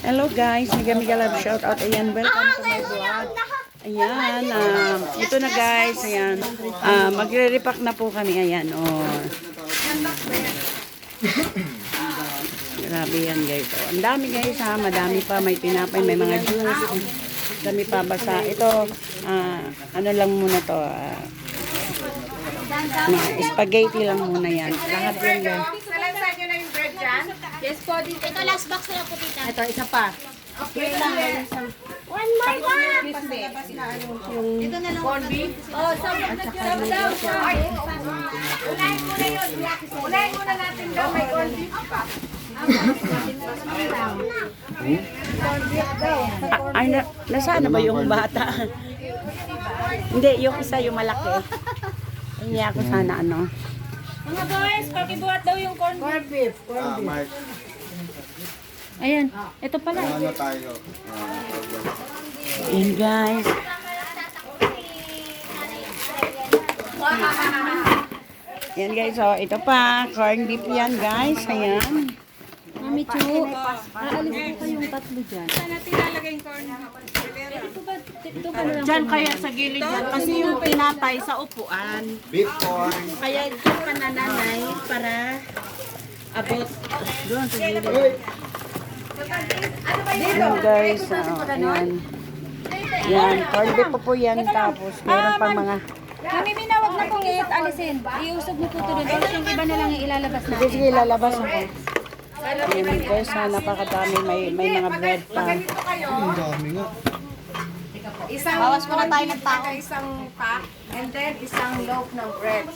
Hello guys, Mega love shout out. Ayan, welcome to my vlog. Ayan, ito na guys. Ayan, magre-repack na po kami. Ayan, oh. Grabe yan guys. Oh, ang dami guys ha, madami pa. May tinapay, may mga juice. Dami pa basa. Ito, ano lang muna to. Spaghetti lang muna yan. Lahat yan guys. Nalansan nyo na yung bread dyan? Yes po, dito. Ito last box na lang po, tita. Ito, isa pa. Okay lang. One more one! Ito na lang. Corn beef? Oh, sabag na daw. Unahin muna yun. Unahin muna natin daw may corn beef pa. Ay, nasaan na ba yung bata? Hindi, yung isa, yung malaki. Hindi ako sana ano. Mga boys, pakibuhat daw yung corn beef. Mark, Ayan, ito pala. ano tayo? Ayan guys. Ayan guys, oh, ito pa. Corn beef yan guys. Ayan. Mami Chu, aalis po kayong tatlo dyan. Saan natin lalagay yung corn Ito ba na lang? Diyan kaya sa gilid yan. Kasi yung tinapay sa upuan. Beef corn. Kaya dyan ka na nanay para abot doon sa gilid. Ayan guys, ayan. Yan, corn beef po yan. Tapos meron pang mga... Mami, minawag na pong alisin. Iusog mo po ito doon. Tapos yung iba na lang yung ilalabas Hindi, natin. sige, lalabas ako. Ayan guys, napakadami. May mga bread pa. Ang dami nga. Isang Bawas muna tayo ng tao. Isang pack and then isang loaf ng bread.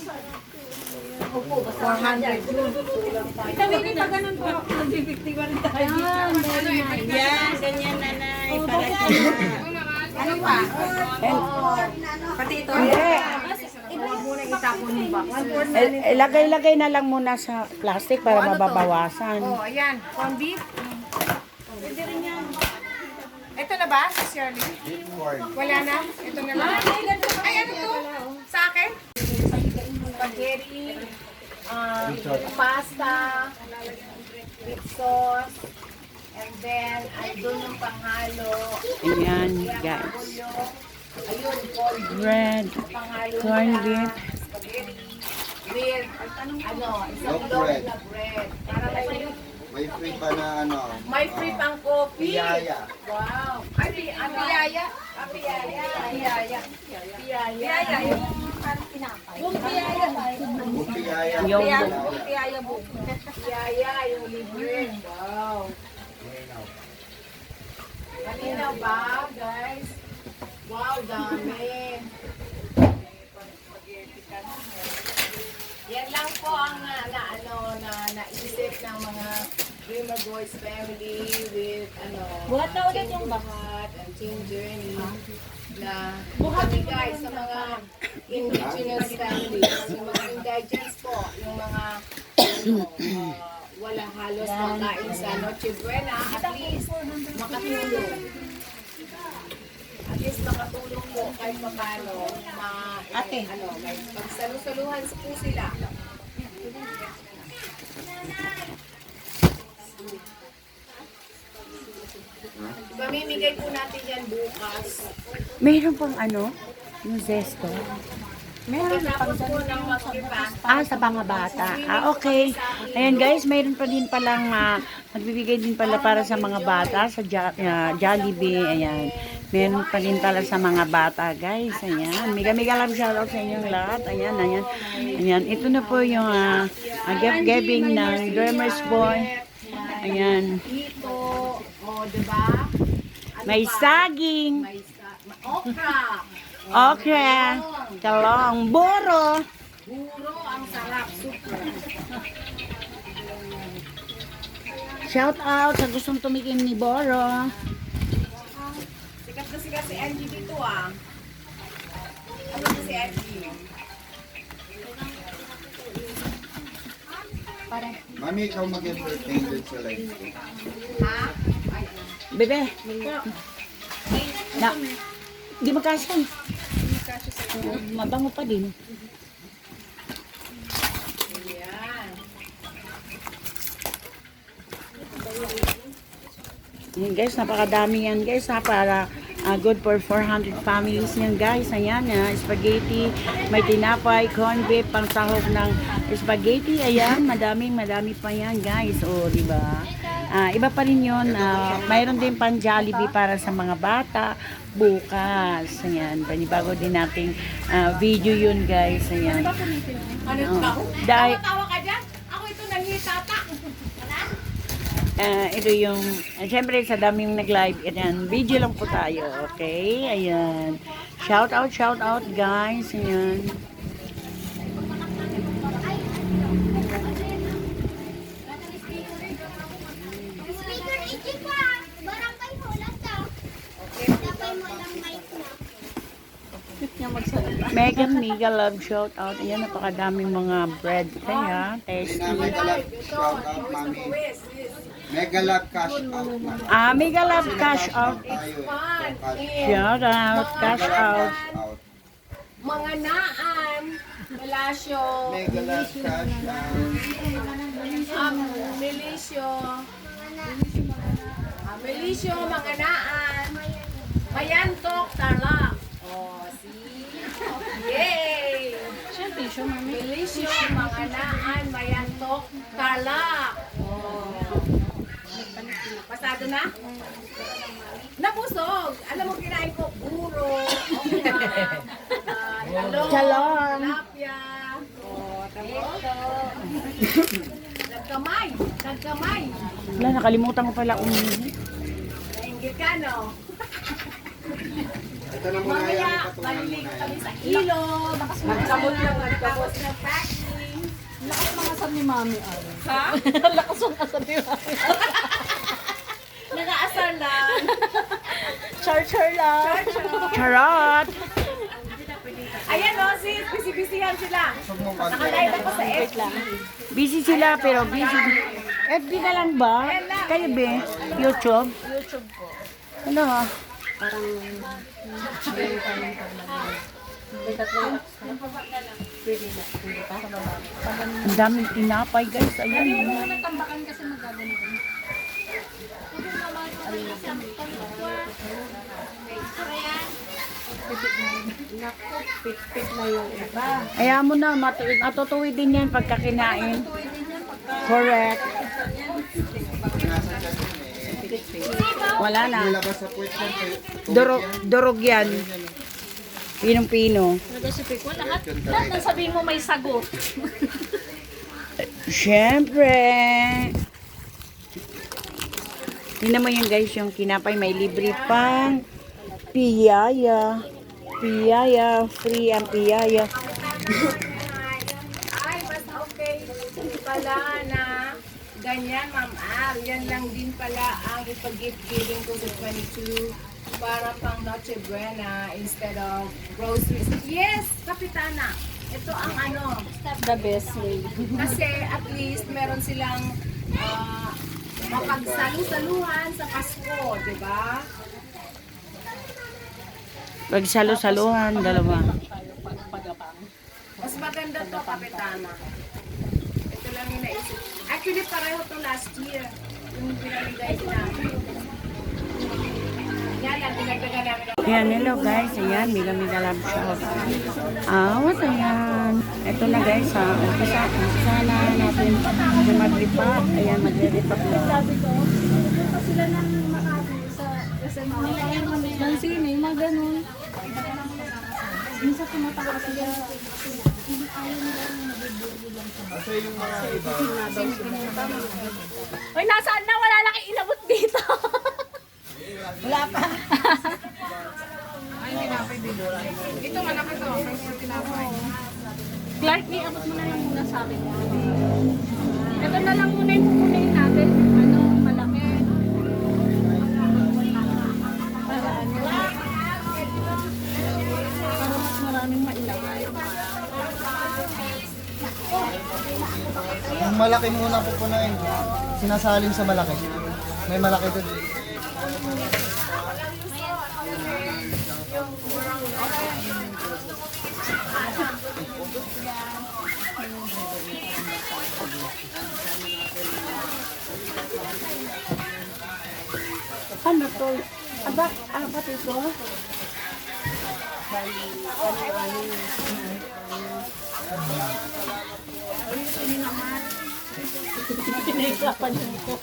400 yun. Kami rin pa ganun po. Nag-50 pa rin tayo. Ayan, very nice. Yan, ganyan nanay. Para Ano pa? Pati ito. Hindi. Huwag muna itapon yung box. Ilagay-lagay na lang muna sa plastic para mababawasan. Oh, ayan. Corn beef. Pwede rin yan. Ito na ba, si Shirley? Beef corn. Wala na? Ito na lang. Ay, ano to? Sa akin? Spaghetti, pasta, with sauce, and then, andun yung panghalo. Ayan guys. Ulo. Ayun, corn Bread, panghalo corn nila. beef. Spaghetti with, isang Loaf loaf bread. na bread. Para lang May free pa na ano. may free pang coffee. Piyaya. Wow. Ay, piyaya. Piyaya. Piyaya. Piyaya. Yung tinapay. Yung piyaya. Kung piyaya. Yung Piyaya po. Piyaya, yung libre. Wow. Malinaw ba, guys? Wow, dami. Yan lang po ang naisip ng mga Dreamer Boys family with Buhat na ulit yung box. Buhat and Team Journey na kami guys sa mga indigenous families, yung mga indigents po, yung mga wala halos makain sa Noche Buena, at least makatulong. At least makatulong po kahit paano may pagsalusaluhan po sila. Mamimigay po natin yan bukas. Meron pang ano? Yung zesto. Meron pang Pagkatapos po ng mag-repack, sa mga bata. Okay. Ayan guys, mayroon pa din palang magbibigay din pala para sa mga bata sa Jollibee. Ayan. Meron pa din pala sa mga bata, guys. Ayan. Mega love shoutout sa inyong lahat. Ayan, ayan. Ayan. Ito na po yung gift-giving ng Dreamers Boy. Ayan. dito, diba? May saging. May okra. Okra. Talong. Buro. Buro, ang sarap. Super. Shout out sa gustong tumikim ni Boro. Sikat na sikat si Angie dito ah. Ano na si Angie? Mami, ikaw mag-entertain din sa live ko. Ha? Ay, Bebe. Na. Di magkasya. Mabango pa din. Ayan. Ayan guys, napakadami yan guys ha, para good for 400 families yan guys. Ayan, spaghetti, may tinapay, corned beef, pang sahog ng spaghetti. Ayan, madami pa yan guys. O, di ba? Iba pa rin yun. Mayroon din pang Jollibee para sa mga bata bukas. Ayan, panibago din nating video yun guys. Ayan. Ano ka? Dahil, Tawa ka dyan? Ako ito nangitata. ito yung, syempre sa daming nag-live, ayan, video lang po tayo, okay? Ayan. Shout out guys, ayan. Speaker iki pa. Barangay mo lang to. Dapat mo lang mic na. Mega love shout out. Ayan, napakadaming mga bread kaya, tasty. Mega love shout out, mami. Mega love cash out, mami. Mega love cash out. Tayo eh. Shout out, cash out. Out. Mga naan, Malasyo, Mega love cash out. Melisyo, Melisyo, mga naan, Mayantok, Tarlac. Oh, see? Yay! Melisyo, mga naan, Mayantok, Tarlac. Oh. Pasado na? Nabusog. Alam mo, kinain ko puro, okra, Talong. tilapia. Oh, tapos. Nagkamay. Wala, nakalimutan ko pala umihi. Nainggit ka, no? Ito na muna yan. Mamaya, Ito na maliligo muna kami yan. sa ilog. Magkamot lang matapos ng packing. Lakas mga asam ni Mami. Ha? Lakas mga asam ni Mami. Nag-aasar lang. Char lang. Charot! Ayan, no, sis. Busy-busyhan sila. Gusto mo pa- Nakalive ako sa FB. Busy sila pero busy. FB ka lang ba? Kayo be? YouTube? YouTube po. Ano ha? Parang Ang daming tinapay guys. Ayan. tambakan kasi magagano ko. Pit na yung iba. Ayaw mo na, matutuwi din yan pagka kinain. Correct. Nasa dyan yun eh. Wala na. Nilabas sa puwet yan. Durog yan. Pinong-pino. Nag-asipik ko lahat. Lahat nang sabihin mo may sagot. Siyempre. Tingnan mo yun guys, yung kinapay may libre pang piyaya. Piyaya. Free ang piyaya. Ay, mas okay pala na ganyan, Ma'am Al. Yan lang din pala ang ipag-gift giving ko sa 22 para pang Noche Buena instead of groceries. Yes, Kapitana. Ito ang ano, The best way. kasi at least meron silang mapagsalu-saluhan sa Pasko, di ba? Pag salo-saluhan, dalawa. Mas maganda to, Kapitana. Ito lang yung naisip. Actually, pareho to last year. Yung pinamigay namin. Yan lang, dinagdagan namin. Ayan, hello guys. Ayan, mega love shop. What ayan. Ito na guys, umpisa na natin yung mag-repot. Ayan, mag-repot na. Sila nang Makati sa SM ng sine, mga ganun. Minsan tumatawa sila. Hindi ayaw nila nabibili lang sa Kasi yung mga iba. Uy, nasaan na? Wala lang inabot dito. Wala pa. Ay, tinapay dito. Ito, malaki to. First tinapay. Clark, iabot mo na lang muna sa akin. Ito na lang muna yung pupunin natin. Ano, malaki. Para ano. Para mas maraming mailagay. Yung malaki muna pupunain. Sinasalin sa malaki. May malaki doon. Ano to? Aba, apat ito? Pinahirapan niyo ko.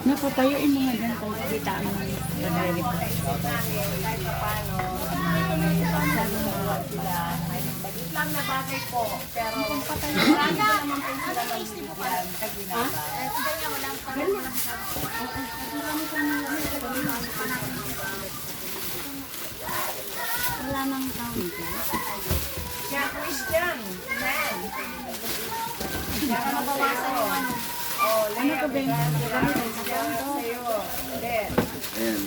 Napatayuin mo nga dyan kung kakitaan mo. Maliit lang na bagay po, pero marami naman po sila magbibigyan kaginaba. Wala nang tawag dyan. Kaya Christian, man. Kaya mabawasan yung ano. Oh, Ano to, Ben? Christian, sa'yo. Ben. Ayan.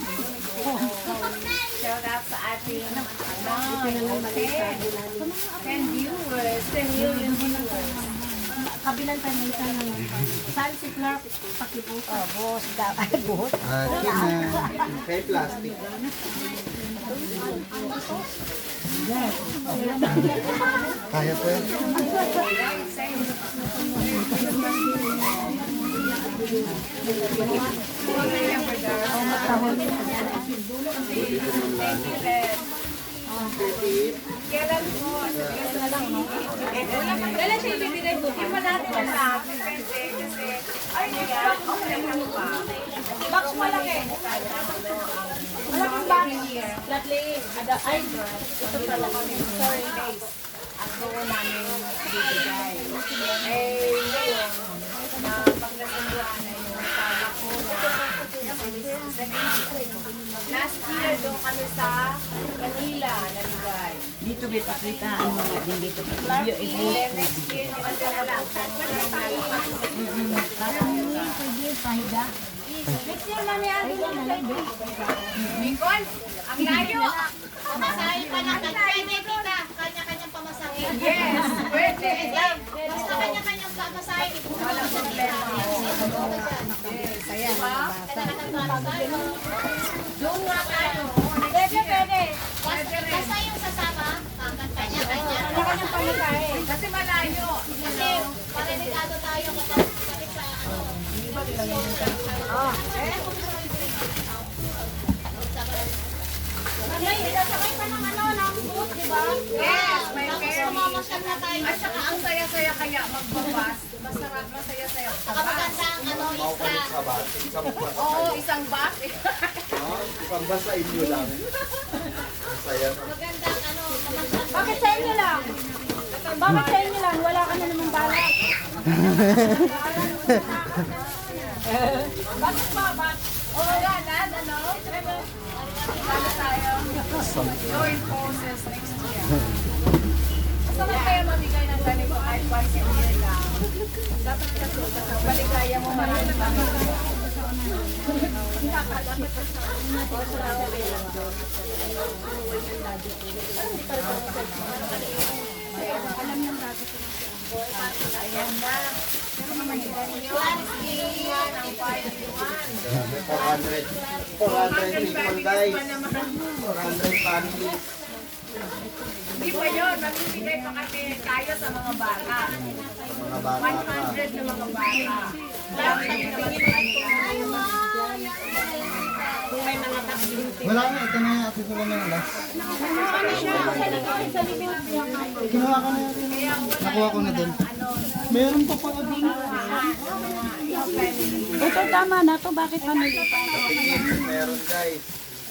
Shout out sa ating and viewers, 10 million viewers. Kabilang tayo isa ng saan si Clark pakibukas. Oh, boss, dapat buhot. Akin na. Kay plastic. Kaya po yan. Kailan po? Kailan siya ibibigay po? Yung pa natin na lang. Depende kasi, ay, okay, ano pa? Box malaki. Malaking box. Flatly, ay, ito pala. Sorry, guys. Ang doon namin bibigay. Eh, ngayon, na pag nasunduan na yung tama ko last year doon kami sa Manila nalibay. Dito may pakitaan mo nga din dito. Video Then next year, di ba na lang? Next year na may ano Mingkon, ang layo! Pamasahe pa lang. Pwede, tita. Kanya-kanyang pamasahe. Yes, pwede. Basta kanya-kanyang pamasahe. Walang problema. Doon nga tayo. Pwede, pwede. Basta yung sasama, kanya-kanya. Kanya-kanyang pamasahe. Kasi malayo. Kasi pareligado tayo kapag sakit sa ano. Sakay pa ng ano, ng boot, di ba? Yes, may Tapos ferry. mamamasyal na tayo. At saka ang saya-saya kaya magbabas. Masarap, masaya-saya sa Saka bus. maganda ang ano, isla. Oo, isang bus. Pambasa inyo lang. Saya. Maganda ang ano, mamasyal. Bakit sa inyo lang? Bakit sa inyo lang? Wala ka na naman balak. Bakit ba? Oo, ganad, ano? Ano tayo? Join forces next year. Basta man kayo mamigay ng ganito kahit once a year lang. Dapat kasi baligaya mo marami kami. Ayan na. Ang 400 people guys. 400 families. Di ba yun? Magbibigay pa kami tayo sa mga bata. Mga bata pa. 100 na mga bata. Dami naman Wala na, ito na yung ate ko lang yung last. Kinuha ko na yun. Nakuha ko na din. Meron pa pala din. Ito tama na to. Bakit pa nila? Meron guys.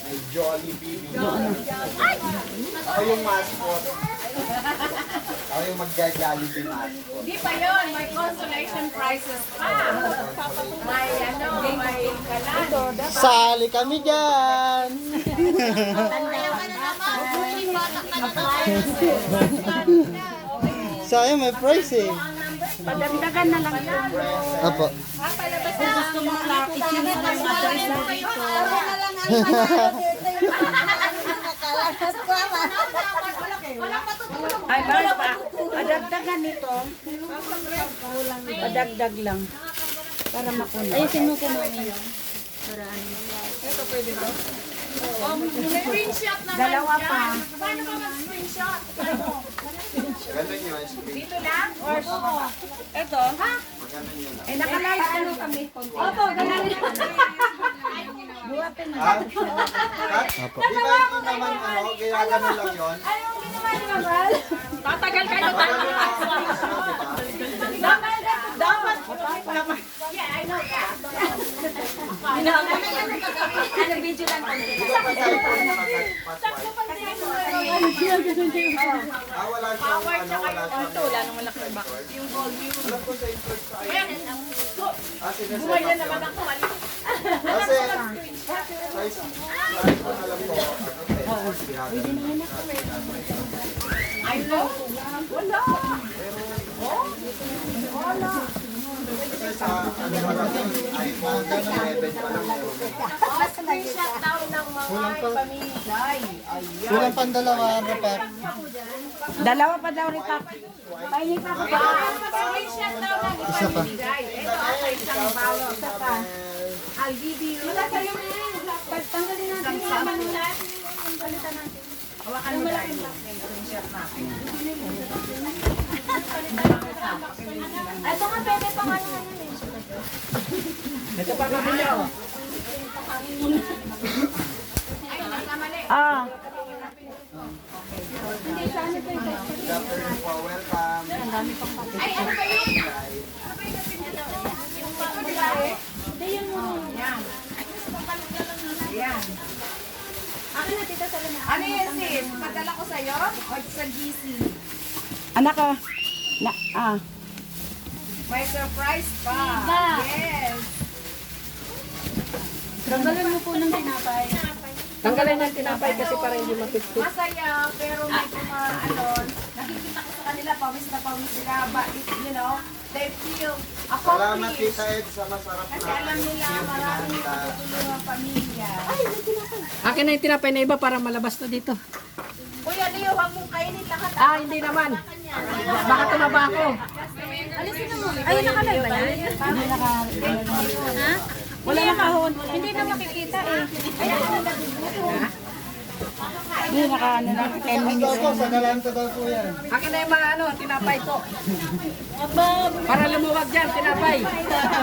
May Jollibee. Ako yung mascot. Ako yung magja-Jollibee mascot. Di pa yun, may consolation prizes pa. May ano, may kalan. Sali kami dyan! Ayaw ka na naman. May batak ka na naman. Sayang, may price eh. Padagdagan na lang ito. Apo. Gusto mo Clark, i-change mo lang natin sa Ay, bawal pa. Padagdagan nito. Padagdag lang. Para makunan. Ayusin mo po mami. Screenshot naman Dalawa dyan. pa. Paano ba mag-screenshot? Ganun yun, screen. Dito lang? Or Ito. Ha? Ganun yun. Eh, naka-live ano kami? Opo, ganun. Ha? Di ba ito naman, ano, kaya ganun lang yun? Anong ginawa ni Mabal? Tatagal kayo. Dapat. Yeah, I know that. Ano, video lang kami. Di ba pa tayo po yung wala siyang, wala siyang. Wala nang malaking box. Alam ko sa insert sa iPhone. Buhay na naman ang kumali. Kasi, size ko alam ko. I know. Wala. Kasi sa, ano pa lang yun, iPhone 11 pa lang yun. Screenshot daw ng mga pamimigay. Ayan. Kulang pang dalawa, Rapat. Dalawa pa daw ni Papa. Pahingi pa ako pa. Screenshot daw ng Isa pa. ipamimigay. Ito ako isang balo. Isa pa. I'll give you. Wala kayo Tanggalin natin yung laman natin. Palitan natin. hawakan mo tayo. Screenshot natin. Ito nga pwede pang ano na yun. Ito pa kami niyo. Ay, nagkamali. Ah, Good afternoon po, welcome. Ay, ano ba yun? Yung pamimigay. Yan. Ayan. Akin na tita sa lana. Ano yan, sis? Padala ko sa'yo? O sa GC? anak ka. May surprise pa. Diba? Yes. Tanggalan mo po ng tinapay. Tanggalin ng tinapay kasi para hindi mapipit. Masaya, pero medyo nakikita ko sa kanila, pawis na pawis sila. But, you know, they feel Salamat accomplished. Tita Ed sa masarap na Kasi alam nila maraming natutulong ang pamilya. Akin na yung tinapay na iba para malabas na dito. Kuya Leo, huwag mong kainin lahat. Ah, hindi naman. Baka tumaba ako. Ayun, nakalay ba yan? Ha? Wala na kahon. Hindi na makikita eh. Hindi, naka ano na, 10 Ito minutes. po, sa galanta daw po yan. Akin na yung mga ano, tinapay ko. Para lumuwag dyan, tinapay.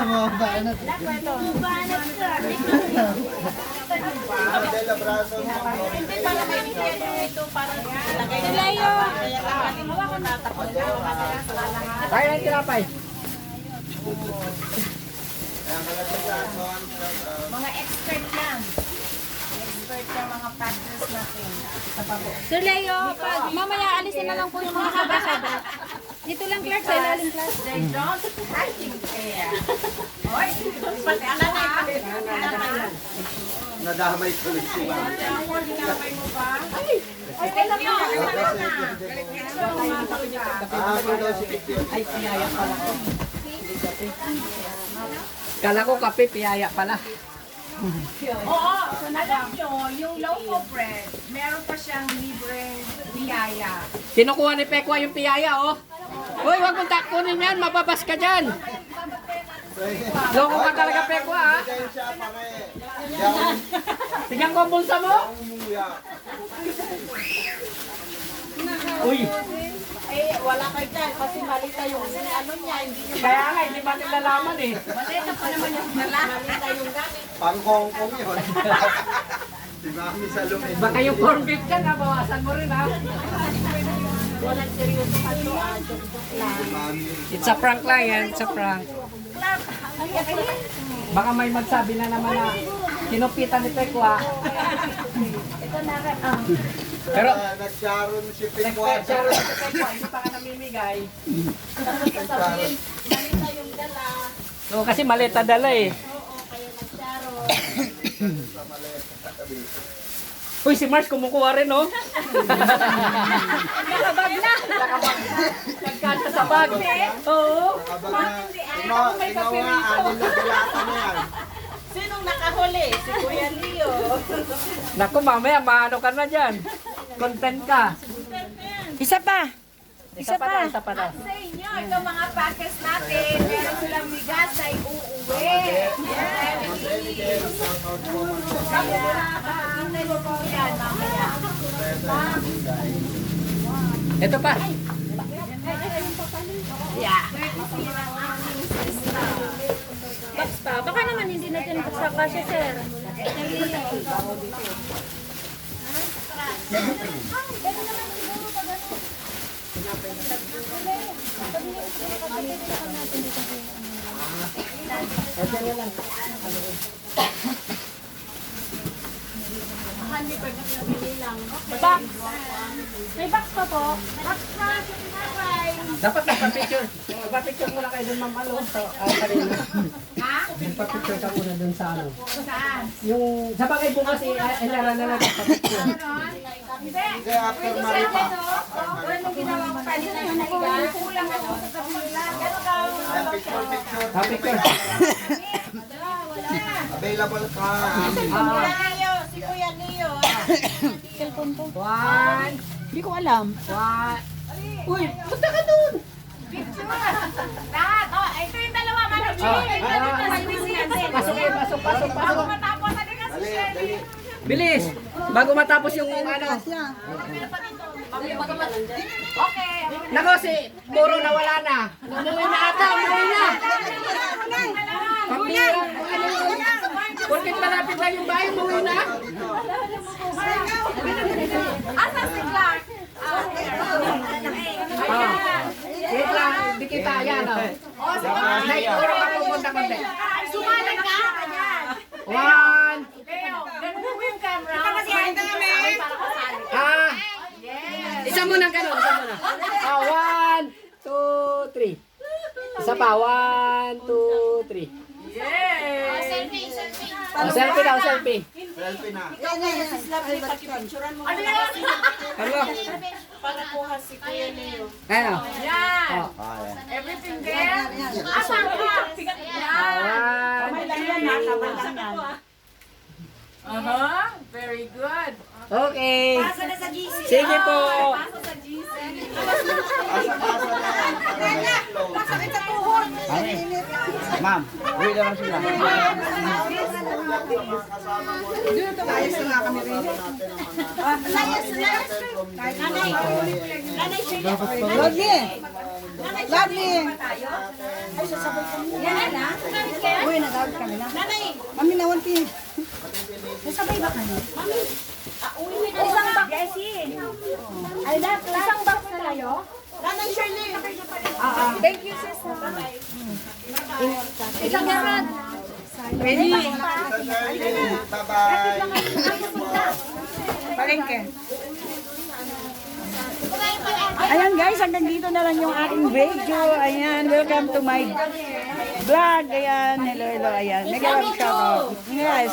Mababa na. Del Abrazo. Layo. Kaya na yung tinapay. Ayan, kalagdason. Mga expert lang. Expert yung mga partners natin sa babo. Sir Leo, pag mamaya alisin na lang po yung mga sobra-sobra. Dito lang, Clark, sa ilalim, Clark. They don't hiding care. Oy, pati ano ha? Nadamay tuloy si Ma'am. Ginamay mo ba? Ay, alam mo. Ako daw si Victor. Kala ko kape, piyaya pala. Oo, alam nyo, yung loco bread, meron pa siyang libreng biyaya. Kinukuha ni Pekwa yung piyaya, oh. Uy, wag mong takunin yan, mababas ka dyan. Loko ka talaga, Pekwa, ha? Dahil siya pare. Yang Tingnan ko ang bulsa mo. umuya. Uy, Eh, wala kayo dyan kasi malita yung ano niya, hindi nyo kaya nga, hindi ba nilalaman eh. malita pa naman yung malita yung gamit. Pang Hong Kong yun. Si Mami sa lumin. Baka yung corn beef dyan, ha? Bawasan mo rin, ha? Walang seryoso ka to, Si Mami. It's a prank lang yan, it's a prank. Baka may magsabi na naman na kinupitan ni Pekwa. Pero, Nag-sharon si Pekwa. pero si Pekwa, hindi pa ka namimigay. malita yung dala. So, kasi maleta dala eh. Oo, kaya nagsaron. Uy, si Mars kumukuha rin, oh. Nakabag na. Nagkasya sa bag. Oo. Kabag na. Ikaw nga, anin na dilata na yan. Sinong nakahuli? Si Kuya Leo. Naku, mamaya, maano ka na dyan. Content ka. Isa pa. Isa pa daw, isa pa daw. Sa inyo, itong mga packets natin, meron silang bigas na iuuwi. Yes. mo po yan mamaya. Ito pa. Yeah. Box pa. Baka naman hindi natin kasaka siya, sir. Box. May box pa po. Dapat magpa-picture. Magpa-picture muna kayo dun, Ma'am Alo. Magpa-picture ka muna dun sa ano. Saan? Yung, sa bagay bukas, ilala na lang magpa-picture. Hindi, after Maripa. Wala nung ginawa ko kanina yung naiga. Kulang ako sa kapila. Ayan, picture, picture. Picture. Available ka. Leo, si Kuya Leo. One. Hindi ko alam. One. Uy, punta ka dun. Lahat. Oh, ito yung dalawa. Pasok kayo, pasok, pasok, pasok. Matapos na din kasi Dali, dali. Bilis. Bago matapos yung ano. Okay. Nako, si Puro na wala na. Umuwi na ata, umuwi na. Pambira. Porkit malapit lang yung bahay, umuwi na. Asa si Clark? Wait lang, di kita, yan o. Like, puro ka pupunta konti. Sumalag ka. One. Leo, ganun mo yung camera. Ito kasi ang dami. Ah. Isa muna ganun, isa muna. One, two, three. Isa pa, one, two, three. Selfie, selfie. Oh, selfie daw, selfie. Selfie na. Ano yan? Hello. Panakuha si Kuya Leo. Ano? Yan. Oh. Everything there. Asan ka? Yan. One. Very good. Okay. Sige po. Asa-asa na yan. Masakit sa tuhod. Ma'am, uwi na lang sila. Uy, nagawid kami na. Mami, nawanti. Nasabay ba kayo? Isang box. Ay, isang box na tayo? Thank you, sister. Isang garad. Ready? Bye-bye. Palengke. Ayan guys, hanggang dito na lang yung aking video. Ayan, welcome to my vlog. Ayan, hello, hello, ayan. Mega love shout out. Yes.